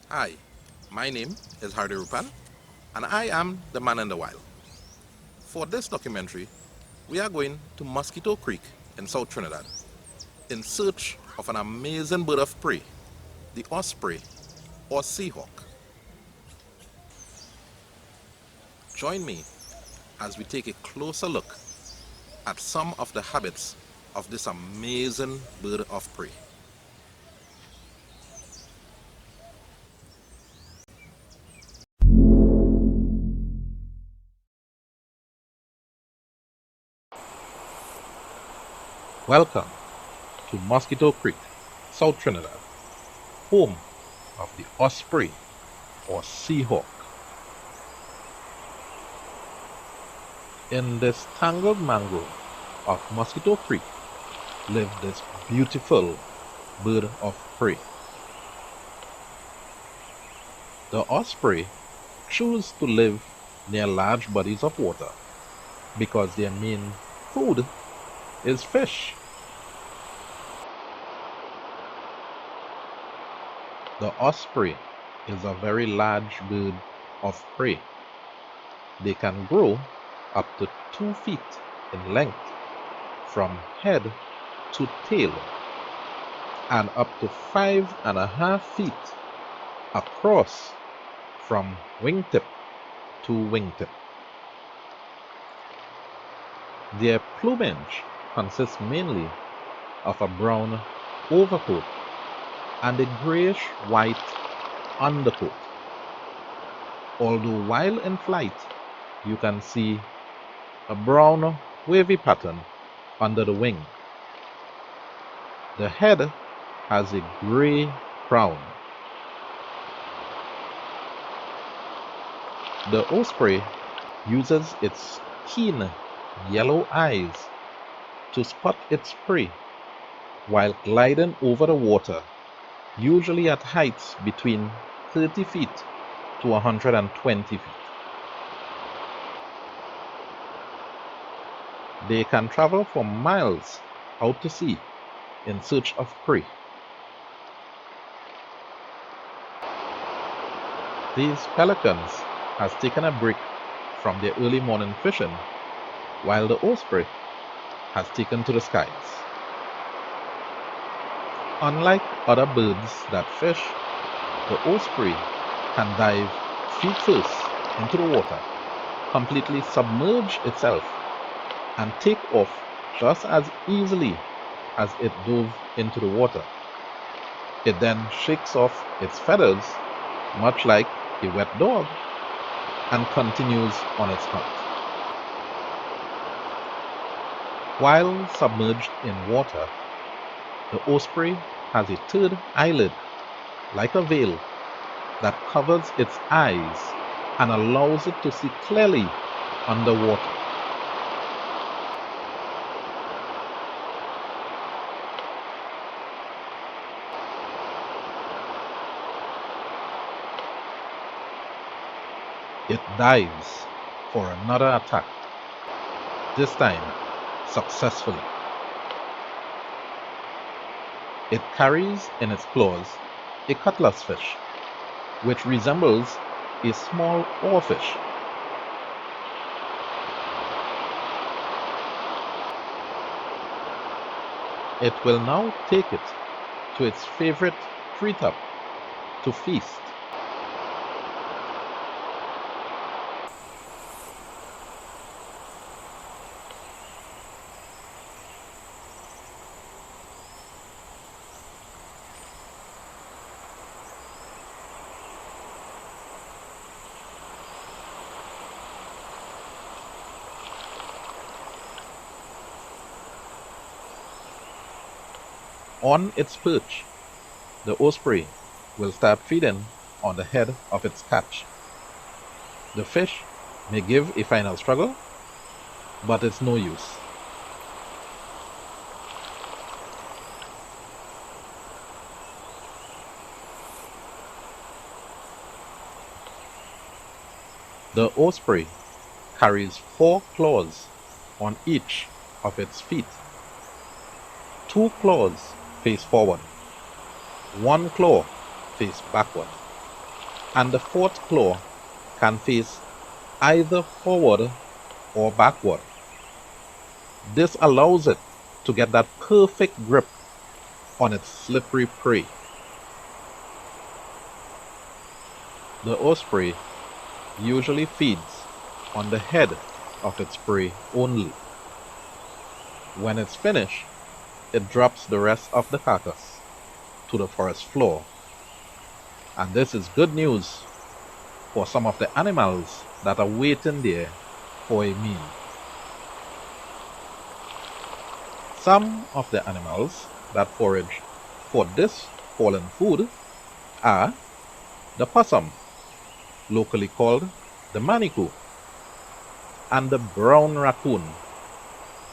Hi, my name is Roopan, and I am the man in the wild. For this documentary, we are going to Mosquito Creek in South Trinidad in search of an amazing bird of prey, the osprey or seahawk. Join me as we take a closer look at some of the habits of this amazing bird of prey. Welcome to Mosquito Creek, South Trinidad, home of the osprey or seahawk. In this tangled mangrove of Mosquito Creek live this beautiful bird of prey. The osprey choose to live near large bodies of water because their main food is fish. The osprey is a very large bird of prey. They can grow up to 2 feet in length from head to tail and up to 5.5 feet across from wingtip to wingtip. Their plumage consists mainly of a brown overcoat and a grayish-white undercoat. Although while in flight, you can see a brown wavy pattern under the wing. The head has a gray crown. The osprey uses its keen yellow eyes to spot its prey while gliding over the water, usually at heights between 30 feet to 120 feet. They can travel for miles out to sea in search of prey. These pelicans has taken a break from their early morning fishing, while the osprey has taken to the skies. Unlike other birds that fish, the osprey can dive feet first into the water, completely submerge itself, and take off just as easily as it dove into the water. It then shakes off its feathers, much like a wet dog, and continues on its hunt. While submerged in water, the osprey has a third eyelid, like a veil, that covers its eyes and allows it to see clearly underwater. It dives for another attack, this time successfully. It carries in its claws a cutlass fish, which resembles a small oarfish. It will now take it to its favorite treetop to feast. On its perch, the osprey will start feeding on the head of its catch. The fish may give a final struggle, but it's no use. The osprey carries 4 claws on each of its feet. 2 claws face forward, 1 claw face backward. and the fourth claw can face either forward or backward. This allows it to get that perfect grip on its slippery prey. The osprey usually feeds on the head of its prey only. When it's finished, it drops the rest of the carcass to the forest floor. And this is good news for some of the animals that are waiting there for a meal. Some of the animals that forage for this fallen food are the possum, locally called the manitou, and the brown raccoon,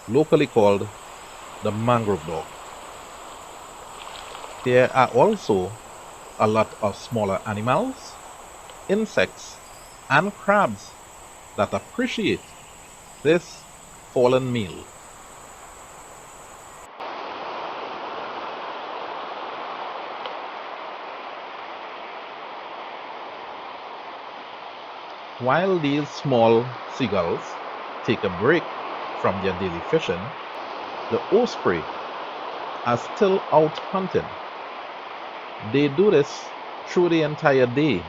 locally called the mangrove dog. There are also a lot of smaller animals, insects, and crabs that appreciate this fallen meal. While these small seagulls take a break from their daily fishing, the osprey are still out hunting. They do this through the entire day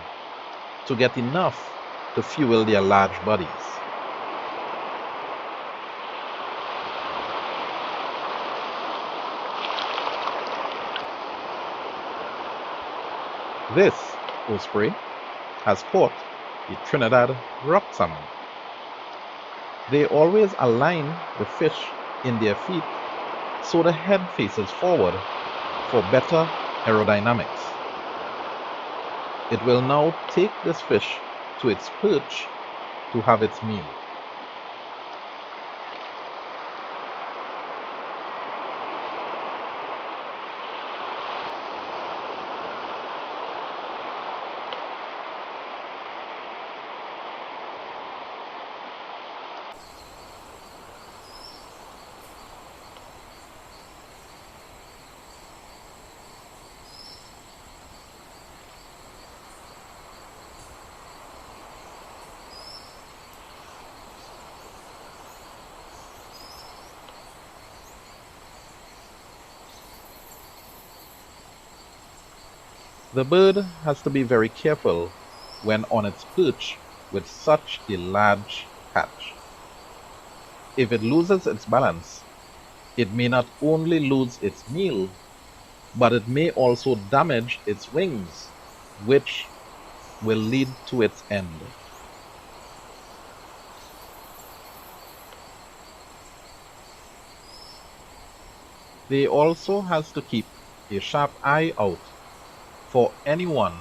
to get enough to fuel their large bodies. This osprey has caught a Trinidad rock salmon. They always align the fish in their feet so the head faces forward for better aerodynamics. It will now take this fish to its perch to have its meal. The bird has to be very careful when on its perch with such a large catch. If it loses its balance, it may not only lose its meal, but it may also damage its wings, which will lead to its end. They also has to keep a sharp eye out for anyone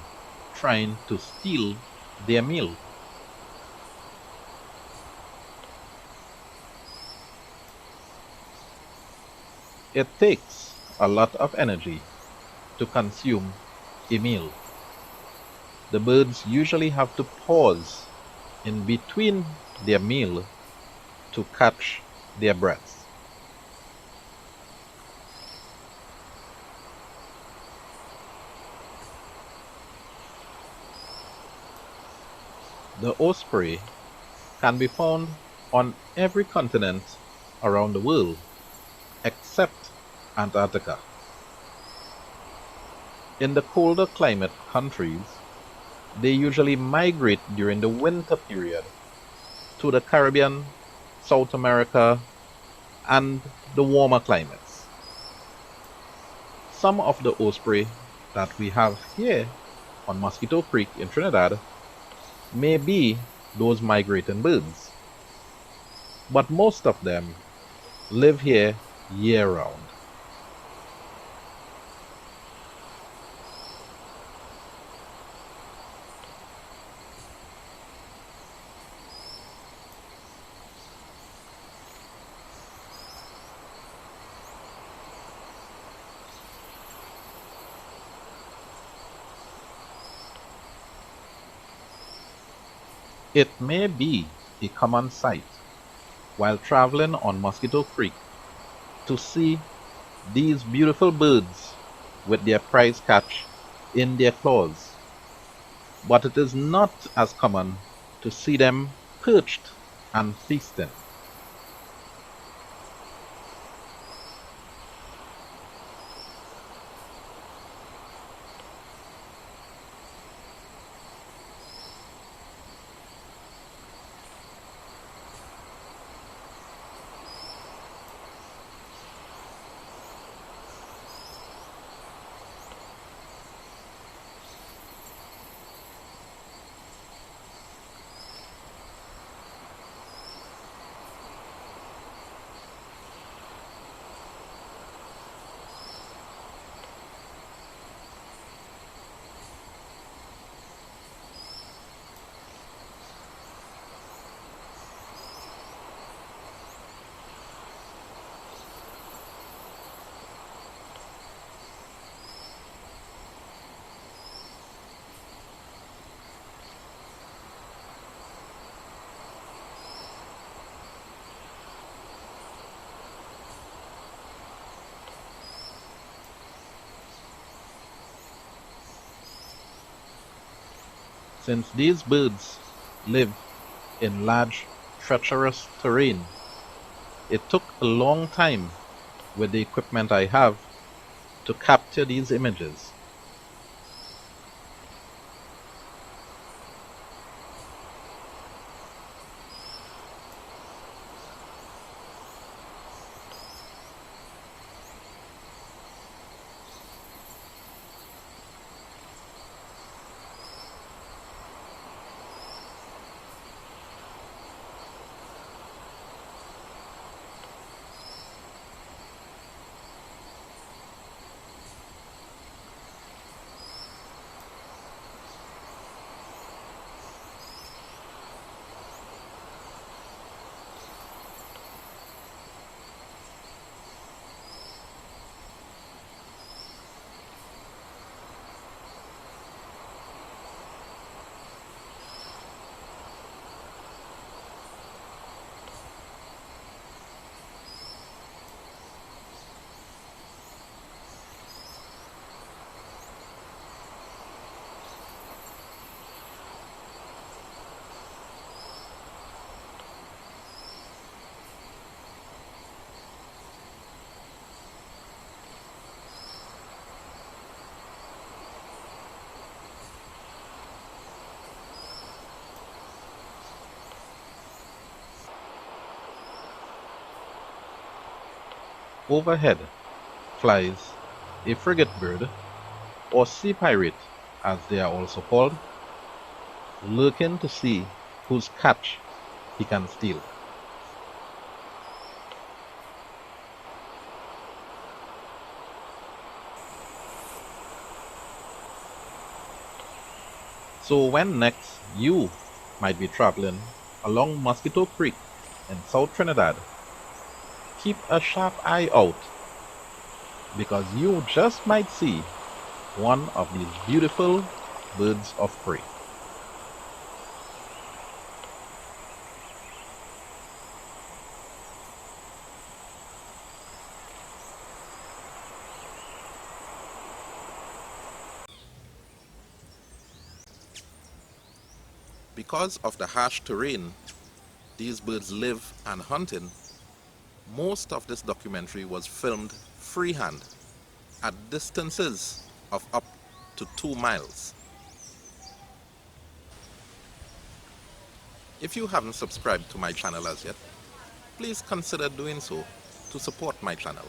trying to steal their meal. It takes a lot of energy to consume a meal. The birds usually have to pause in between their meal to catch their breaths. The osprey can be found on every continent around the world except Antarctica. In the colder climate countries, they usually migrate during the winter period to the Caribbean, South America, and the warmer climates. Some of the osprey that we have here on Mosquito Creek in Trinidad may be those migrating birds, but most of them live here year-round. It may be a common sight while traveling on Mosquito Creek to see these beautiful birds with their prize catch in their claws. but it is not as common to see them perched and feasting. Since these birds live in large, treacherous terrain, it took a long time with the equipment I have to capture these images. Overhead flies a frigate bird, or sea pirate as they are also called, lurking to see whose catch he can steal. So when next you might be traveling along Mosquito Creek in South Trinidad, keep a sharp eye out because you just might see one of these beautiful birds of prey. Because of the harsh terrain these birds live and hunt in, most of this documentary was filmed freehand at distances of up to 2 miles. If you haven't subscribed to my channel as yet, please consider doing so to support my channel.